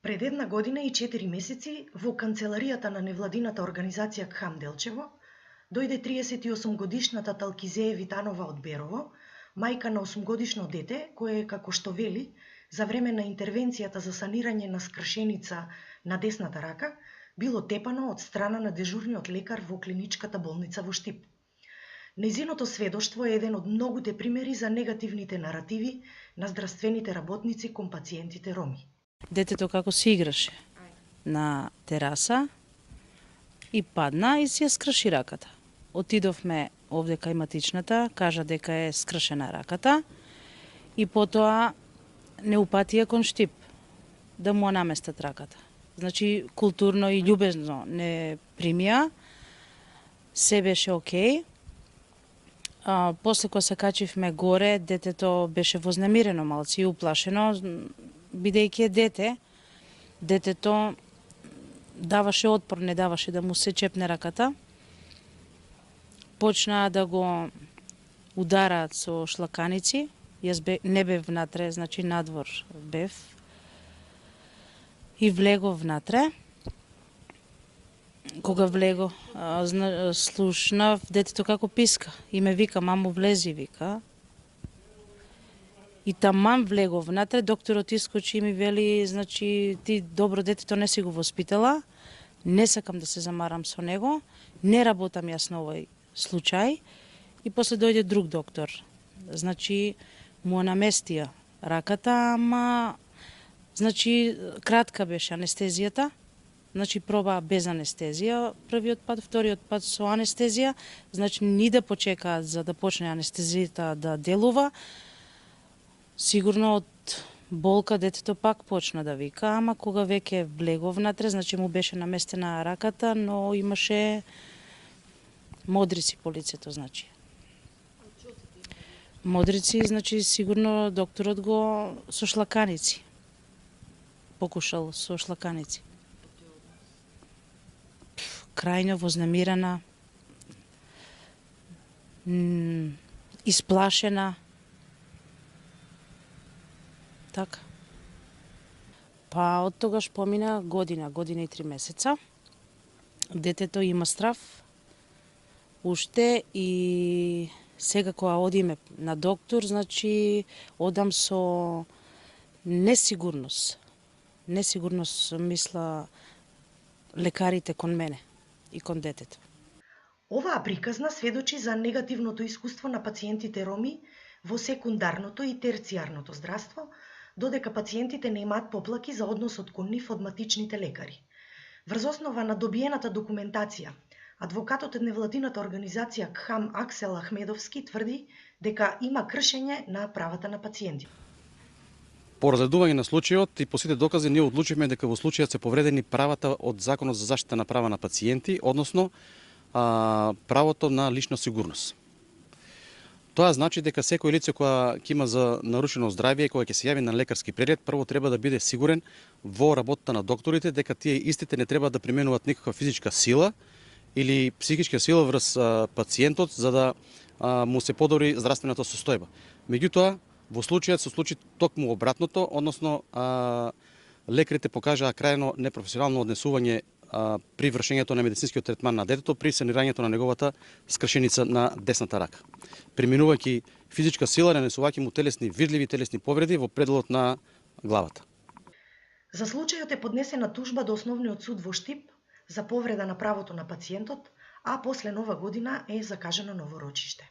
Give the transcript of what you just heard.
Пред 1 година и 4 месеци во канцеларијата на невладината организација КХАМ Делчево дојде 38-годишната Талкизее Витанова од Берово, мајка на 8-годишно дете кое, како што вели, за време на интервенцијата за санирање на скршеница на десната рака, било тепано од страна на дежурниот лекар во клиничката болница во Штип. Нејзиното сведоштво е еден од многуте примери за негативните наративи на здравствените работници кон пациентите роми. Детето како се играше на тераса и падна и си ја скрши раката. Отидовме овде кај матичната, кажа дека е скршена раката и потоа не упатија кон Штип да му наместат раката. Значи културно и љубезно не примија, се беше окей. После кога се качивме горе, детето беше вознемирено малци и уплашено, бидејќи е дете, детето даваше отпор, не даваше да му се чепне раката. Почнаа да го удараат со шлаканици, јас не бев внатре, значи надвор бев, и влегов внатре. Кога влего, слушнав детето како писка и ме вика, мамо влези, вика. И таман влегов внатре, докторот искочи и ми вели, значи ти добро детето не си го воспитала, не сакам да се замарам со него, не работам јас на овој случај. И после дојде друг доктор. Значи му наместија раката, ама значи кратка беше анестезијата. Значи проба без анестезија, првиот пат, вториот пат со анестезија, значи ни да почекаат за да почне анестезијата да делува. Сигурно од болка детето пак почна да вика, ама кога веќе влегов внатре, значи му беше наместена раката, но имаше модрици по лицето, значи. Модрици, значи сигурно докторот го со шлаканици. Покушал со шлаканици. Крајно вознемирена, исплашена. Така. Па од тогаш помина година и 3 месеца. Детето има страв уште и сега кога одиме на доктор, значи одам со несигурност. Несигурност мисла лекарите кон мене и кон детето. Оваа приказна сведочи за негативното искуство на пациентите роми во секундарното и терцијарното здравство, додека пациентите не имаат поплаки за односот кон нив од матичните лекари. Врз основа на добиената документација, адвокатот од невладината организација КХАМ Аксел Ахмедовски тврди дека има кршење на правата на пациенти. По разгледување на случајот и по сите докази ние одлучивме дека во случајот се повредени правата од Законот за заштита на права на пациенти, односно правото на лична сигурност. Тоа значи дека секој лице кога ќе има за нарушено здравје и кога ќе се јави на лекарски преглед, прво треба да биде сигурен во работата на докторите дека тие истите не треба да применуваат никаква физичка сила или психичка сила врз пациентот за да му се подобри здравствената состојба. Меѓутоа, во случајот се случи токму обратното, односно лекарите покажаа крајно непрофесионално однесување при вршењето на медицинскиот третман на детето при санирањето на неговата скршеница на десната рака. Применувајќи физичка сила, нанесувајќи му видливи телесни повреди во пределот на главата. За случајот е поднесена тужба до Основниот суд во Штип за повреда на правото на пациентот, а после Нова година е закажано ново рочиште.